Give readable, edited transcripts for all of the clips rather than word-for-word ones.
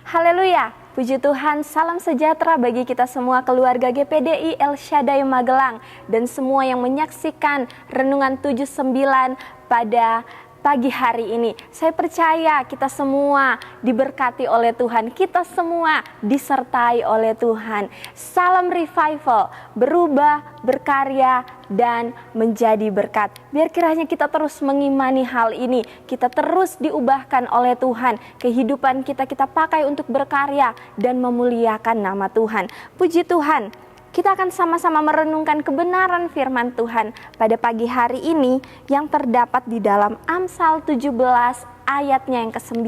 Haleluya, puji Tuhan, salam sejahtera bagi kita semua keluarga GPDI El Shaddai Magelang dan semua yang menyaksikan Renungan 79 pada pagi hari ini. Saya percaya kita semua diberkati oleh Tuhan, kita semua disertai oleh Tuhan. Salam revival, berubah, berkarya, dan menjadi berkat. Biar kiranya kita terus mengimani hal ini, kita terus diubahkan oleh Tuhan. Kehidupan kita pakai untuk berkarya dan memuliakan nama Tuhan. Puji Tuhan. Kita akan sama-sama merenungkan kebenaran firman Tuhan pada pagi hari ini yang terdapat di dalam Amsal 17 ayatnya yang ke-9.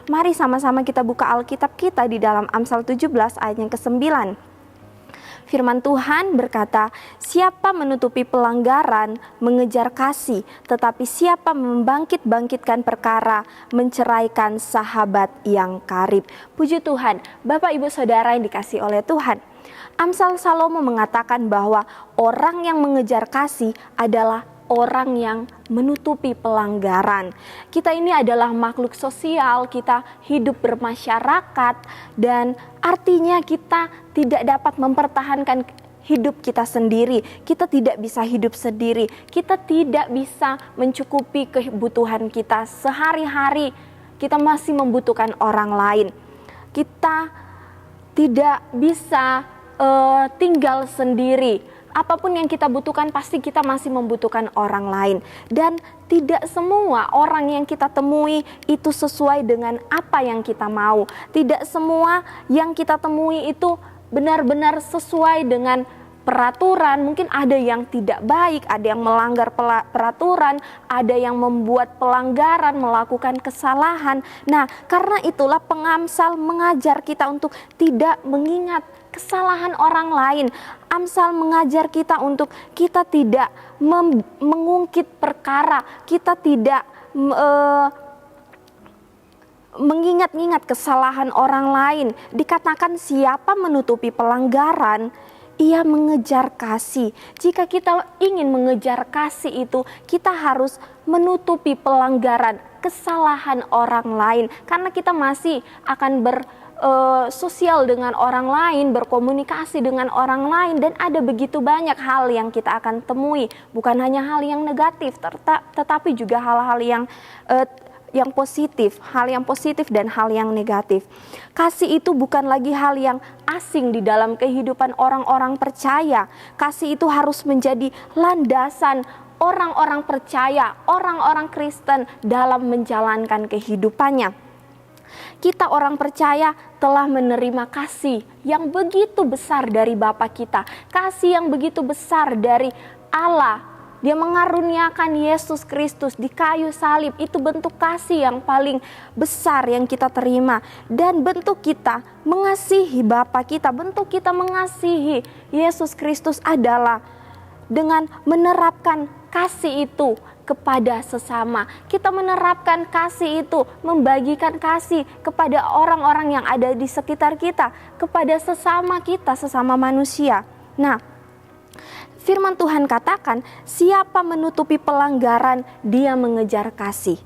Mari sama-sama kita buka Alkitab kita di dalam Amsal 17 ayat yang ke-9. Firman Tuhan berkata, siapa menutupi pelanggaran mengejar kasih, tetapi siapa membangkit-bangkitkan perkara menceraikan sahabat yang karib. Puji Tuhan, Bapak Ibu Saudara yang dikasihi oleh Tuhan. Amsal Salomo mengatakan bahwa orang yang mengejar kasih adalah orang yang menutupi pelanggaran. Kita ini adalah makhluk sosial, kita hidup bermasyarakat, dan artinya kita tidak dapat mempertahankan hidup kita sendiri. Kita tidak bisa hidup sendiri. Kita tidak bisa mencukupi kebutuhan kita sehari-hari. Kita masih membutuhkan orang lain. Kita tidak bisa tinggal sendiri. Apapun yang kita butuhkan pasti kita masih membutuhkan orang lain. Dan tidak semua orang yang kita temui itu sesuai dengan apa yang kita mau. Tidak semua yang kita temui itu benar-benar sesuai dengan peraturan. Mungkin ada yang tidak baik, ada yang melanggar peraturan, ada yang membuat pelanggaran, melakukan kesalahan. Nah, karena itulah pengamsal mengajar kita untuk tidak mengingat kesalahan orang lain. Amsal mengajar kita untuk kita tidak mengungkit perkara, kita tidak mengingat-ingat kesalahan orang lain. Dikatakan siapa menutupi pelanggaran, ia mengejar kasih. Jika kita ingin mengejar kasih itu, kita harus menutupi pelanggaran, kesalahan orang lain. Karena kita masih akan sosial dengan orang lain, berkomunikasi dengan orang lain, dan ada begitu banyak hal yang kita akan temui. Bukan hanya hal yang negatif, tetapi juga hal-hal yang positif, hal yang positif dan hal yang negatif. Kasih itu bukan lagi hal yang asing di dalam kehidupan orang-orang percaya. Kasih itu harus menjadi landasan orang-orang percaya, orang-orang Kristen dalam menjalankan kehidupannya. Kita orang percaya telah menerima kasih yang begitu besar dari Bapa kita. Kasih yang begitu besar dari Allah. Dia mengaruniakan Yesus Kristus di kayu salib. Itu bentuk kasih yang paling besar yang kita terima. Dan bentuk kita mengasihi Bapa kita, bentuk kita mengasihi Yesus Kristus adalah dengan menerapkan kasih itu kepada sesama. Kita menerapkan kasih itu, membagikan kasih kepada orang-orang yang ada di sekitar kita, kepada sesama kita, sesama manusia. Nah, firman Tuhan katakan, siapa menutupi pelanggaran, dia mengejar kasih.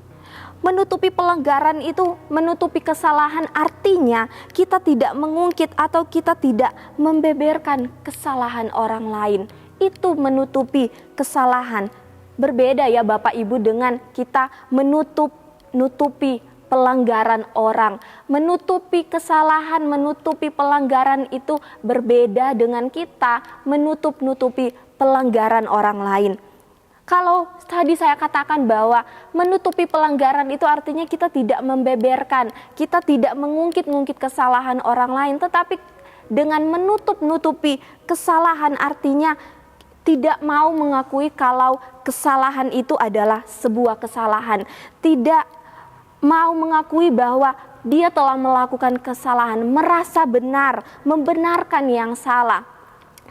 Menutupi pelanggaran itu menutupi kesalahan, artinya kita tidak mengungkit atau kita tidak membeberkan kesalahan orang lain. Itu menutupi kesalahan. Berbeda ya Bapak Ibu dengan kita menutupi pelanggaran orang. Menutupi kesalahan, menutupi pelanggaran itu berbeda dengan kita menutupi pelanggaran orang lain. Kalau tadi saya katakan bahwa menutupi pelanggaran itu artinya kita tidak membeberkan, kita tidak mengungkit-ungkit kesalahan orang lain, tetapi dengan menutupi kesalahan artinya tidak mau mengakui kalau kesalahan itu adalah sebuah kesalahan. Tidak mau mengakui bahwa dia telah melakukan kesalahan, merasa benar, membenarkan yang salah.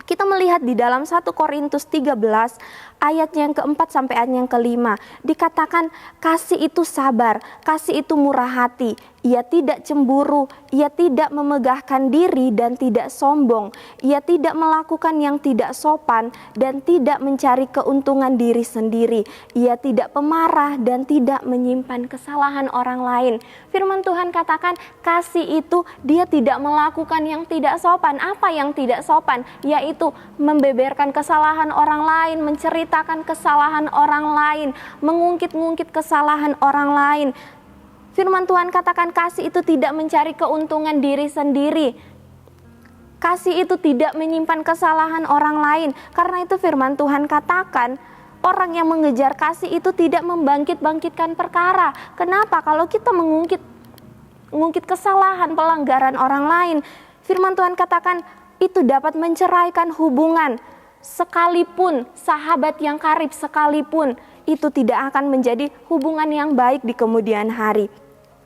Kita melihat di dalam 1 Korintus 13 ayatnya yang keempat sampai ayat yang kelima, dikatakan kasih itu sabar, kasih itu murah hati, ia tidak cemburu, ia tidak memegahkan diri dan tidak sombong, ia tidak melakukan yang tidak sopan dan tidak mencari keuntungan diri sendiri, ia tidak pemarah dan tidak menyimpan kesalahan orang lain. Firman Tuhan katakan kasih itu dia tidak melakukan yang tidak sopan. Apa yang tidak sopan? Yaitu membeberkan kesalahan orang lain, menceritakan kesalahan orang lain, mengungkit-ungkit kesalahan orang lain. Firman Tuhan katakan kasih itu tidak mencari keuntungan diri sendiri. Kasih itu tidak menyimpan kesalahan orang lain. Karena itu firman Tuhan katakan orang yang mengejar kasih itu tidak membangkit-bangkitkan perkara. Kenapa? Kalau kita mengungkit kesalahan, pelanggaran orang lain, firman Tuhan katakan itu dapat menceraikan hubungan. Sekalipun sahabat yang karib sekalipun, itu tidak akan menjadi hubungan yang baik di kemudian hari.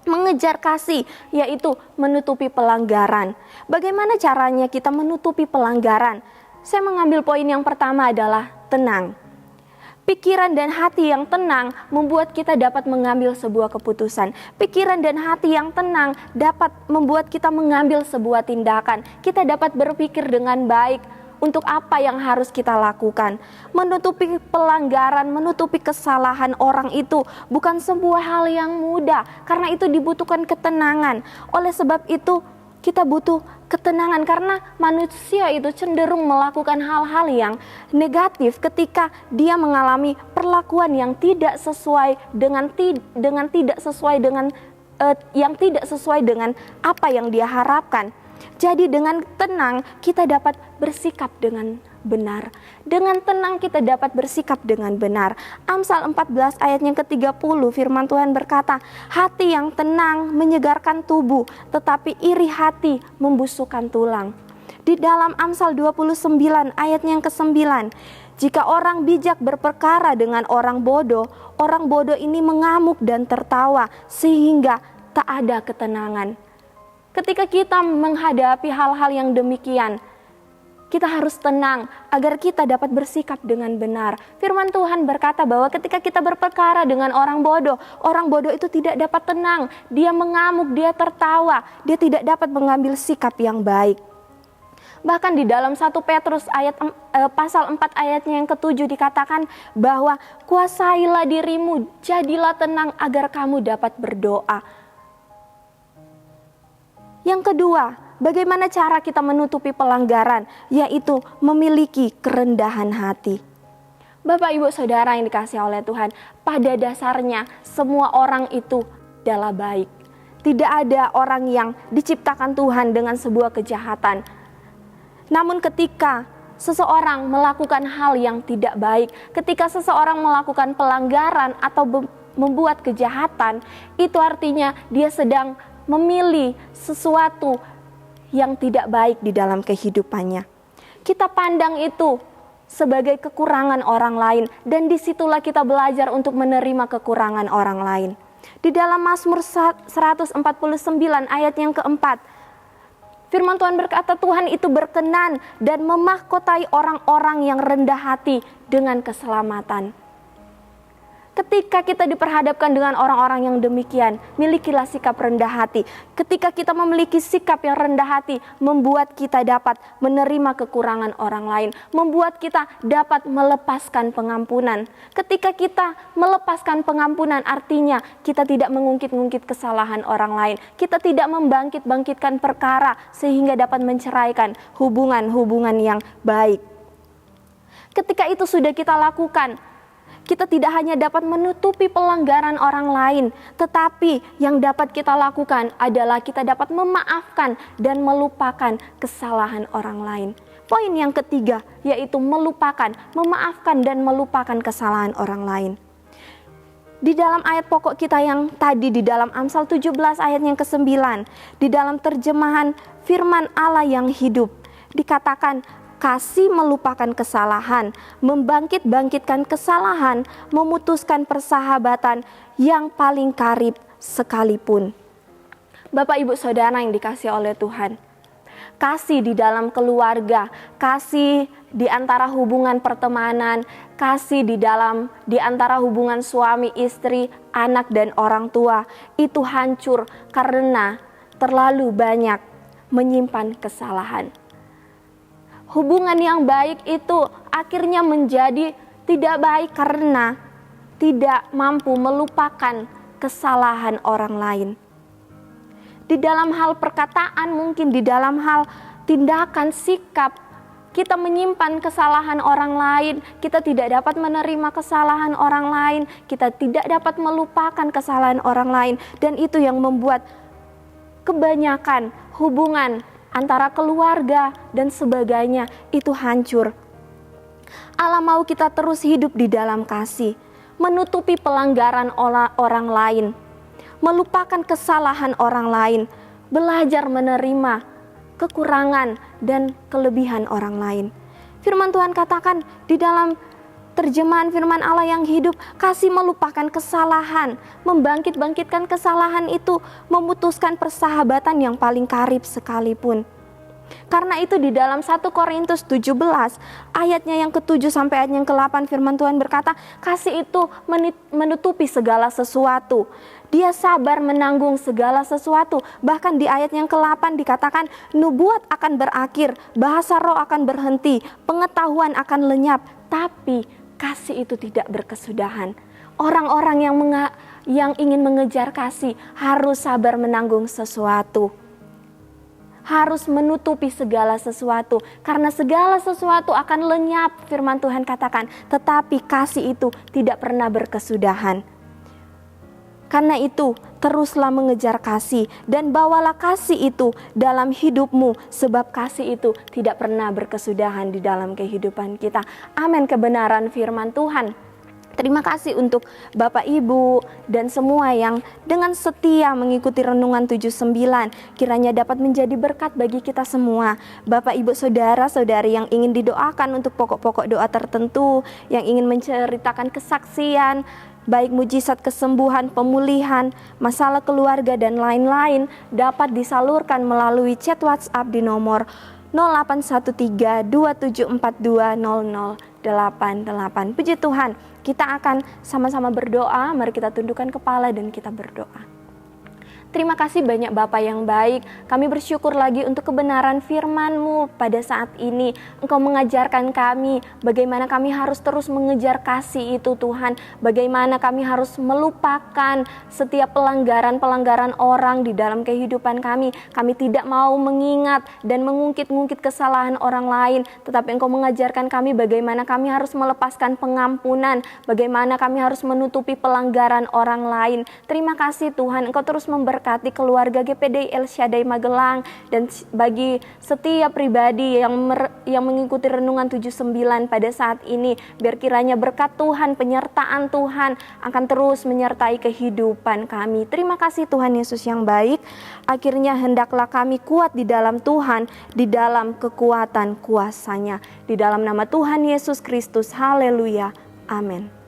Mengejar kasih yaitu menutupi pelanggaran. Bagaimana caranya kita menutupi pelanggaran? Saya mengambil poin yang pertama adalah tenang. Pikiran dan hati yang tenang membuat kita dapat mengambil sebuah keputusan. Pikiran dan hati yang tenang dapat membuat kita mengambil sebuah tindakan. Kita dapat berpikir dengan baik untuk apa yang harus kita lakukan. Menutupi pelanggaran, menutupi kesalahan orang itu bukan sebuah hal yang mudah. Karena itu dibutuhkan ketenangan. Oleh sebab itu kita butuh ketenangan karena manusia itu cenderung melakukan hal-hal yang negatif ketika dia mengalami perlakuan yang tidak sesuai dengan yang tidak sesuai dengan apa yang dia harapkan. Jadi dengan tenang kita dapat bersikap dengan benar. Dengan tenang kita dapat bersikap dengan benar. Amsal 14 ayat yang ke-30 firman Tuhan berkata, hati yang tenang menyegarkan tubuh, tetapi iri hati membusukkan tulang. Di dalam Amsal 29 ayat yang ke-9, jika orang bijak berperkara dengan orang bodoh ini mengamuk dan tertawa sehingga tak ada ketenangan. Ketika kita menghadapi hal-hal yang demikian, kita harus tenang agar kita dapat bersikap dengan benar. Firman Tuhan berkata bahwa ketika kita berperkara dengan orang bodoh itu tidak dapat tenang. Dia mengamuk, dia tertawa, dia tidak dapat mengambil sikap yang baik. Bahkan di dalam 1 Petrus pasal 4 ayatnya yang ke-7 dikatakan bahwa kuasailah dirimu, jadilah tenang agar kamu dapat berdoa. Yang kedua, bagaimana cara kita menutupi pelanggaran? Yaitu memiliki kerendahan hati. Bapak, Ibu, Saudara yang dikasihi oleh Tuhan, pada dasarnya semua orang itu adalah baik. Tidak ada orang yang diciptakan Tuhan dengan sebuah kejahatan. Namun ketika seseorang melakukan hal yang tidak baik, ketika seseorang melakukan pelanggaran atau membuat kejahatan, itu artinya dia sedang memilih sesuatu yang tidak baik di dalam kehidupannya. Kita pandang itu sebagai kekurangan orang lain dan disitulah kita belajar untuk menerima kekurangan orang lain. Di dalam Mazmur 149 ayat yang keempat, firman Tuhan berkata Tuhan itu berkenan dan memahkotai orang-orang yang rendah hati dengan keselamatan. Ketika kita diperhadapkan dengan orang-orang yang demikian, milikilah sikap rendah hati. Ketika kita memiliki sikap yang rendah hati, membuat kita dapat menerima kekurangan orang lain, membuat kita dapat melepaskan pengampunan. Ketika kita melepaskan pengampunan, artinya kita tidak mengungkit-ungkit kesalahan orang lain. Kita tidak membangkit-bangkitkan perkara sehingga dapat menceraikan hubungan-hubungan yang baik. Ketika itu sudah kita lakukan, kita tidak hanya dapat menutupi pelanggaran orang lain, tetapi yang dapat kita lakukan adalah kita dapat memaafkan dan melupakan kesalahan orang lain. Poin yang ketiga yaitu melupakan, memaafkan dan melupakan kesalahan orang lain. Di dalam ayat pokok kita yang tadi di dalam Amsal 17 ayat yang ke-9, di dalam terjemahan firman Allah yang hidup, dikatakan kasih melupakan kesalahan, membangkit-bangkitkan kesalahan, memutuskan persahabatan yang paling karib sekalipun. Bapak, Ibu, Saudara yang dikasihi oleh Tuhan, Kasih di dalam keluarga, kasih di antara hubungan pertemanan, kasih di antara hubungan suami istri, anak dan orang tua itu hancur karena terlalu banyak menyimpan kesalahan. Hubungan yang baik itu akhirnya menjadi tidak baik karena tidak mampu melupakan kesalahan orang lain. Di dalam hal perkataan, mungkin di dalam hal tindakan, sikap, kita menyimpan kesalahan orang lain, kita tidak dapat menerima kesalahan orang lain, kita tidak dapat melupakan kesalahan orang lain, dan itu yang membuat kebanyakan hubungan antara keluarga dan sebagainya itu hancur. Allah mau kita terus hidup di dalam kasih, menutupi pelanggaran orang lain, melupakan kesalahan orang lain, belajar menerima kekurangan dan kelebihan orang lain. Firman Tuhan katakan di dalam terjemahan firman Allah yang hidup, kasih melupakan kesalahan, membangkit-bangkitkan kesalahan itu, memutuskan persahabatan yang paling karib sekalipun. Karena itu di dalam 1 Korintus 17 ayatnya yang ke-7 sampai ayat yang ke-8 firman Tuhan berkata, kasih itu menutupi segala sesuatu. Dia sabar menanggung segala sesuatu. Bahkan di ayat yang ke-8 dikatakan, nubuat akan berakhir, bahasa roh akan berhenti, pengetahuan akan lenyap, tapi kasih itu tidak berkesudahan. Orang-orang yang ingin mengejar kasih harus sabar menanggung sesuatu. Harus menutupi segala sesuatu, karena segala sesuatu akan lenyap, firman Tuhan katakan, tetapi kasih itu tidak pernah berkesudahan. Karena itu teruslah mengejar kasih dan bawalah kasih itu dalam hidupmu, sebab kasih itu tidak pernah berkesudahan di dalam kehidupan kita. Amin, kebenaran firman Tuhan. Terima kasih untuk Bapak Ibu dan semua yang dengan setia mengikuti Renungan 79. Kiranya dapat menjadi berkat bagi kita semua. Bapak Ibu saudara-saudari yang ingin didoakan untuk pokok-pokok doa tertentu, yang ingin menceritakan kesaksian, baik mujizat kesembuhan, pemulihan, masalah keluarga dan lain-lain, dapat disalurkan melalui chat WhatsApp di nomor 081327420088. Puji Tuhan, kita akan sama-sama berdoa. Mari kita tundukkan kepala dan kita berdoa. Terima kasih banyak Bapa yang baik. Kami bersyukur lagi untuk kebenaran firman-Mu pada saat ini. Engkau mengajarkan kami bagaimana kami harus terus mengejar kasih itu Tuhan. Bagaimana kami harus melupakan setiap pelanggaran-pelanggaran orang di dalam kehidupan kami. Kami tidak mau mengingat dan mengungkit-ungkit kesalahan orang lain. Tetapi Engkau mengajarkan kami bagaimana kami harus melepaskan pengampunan. Bagaimana kami harus menutupi pelanggaran orang lain. Terima kasih Tuhan, Engkau terus memberkati keluarga GPD El Shaddai Magelang, dan bagi setiap pribadi yang mengikuti Renungan 79 pada saat ini, biar kiranya berkat Tuhan, penyertaan Tuhan akan terus menyertai kehidupan kami. Terima kasih Tuhan Yesus yang baik. Akhirnya hendaklah kami kuat di dalam Tuhan, di dalam kekuatan kuasa-Nya. Di dalam nama Tuhan Yesus Kristus, haleluya, amin.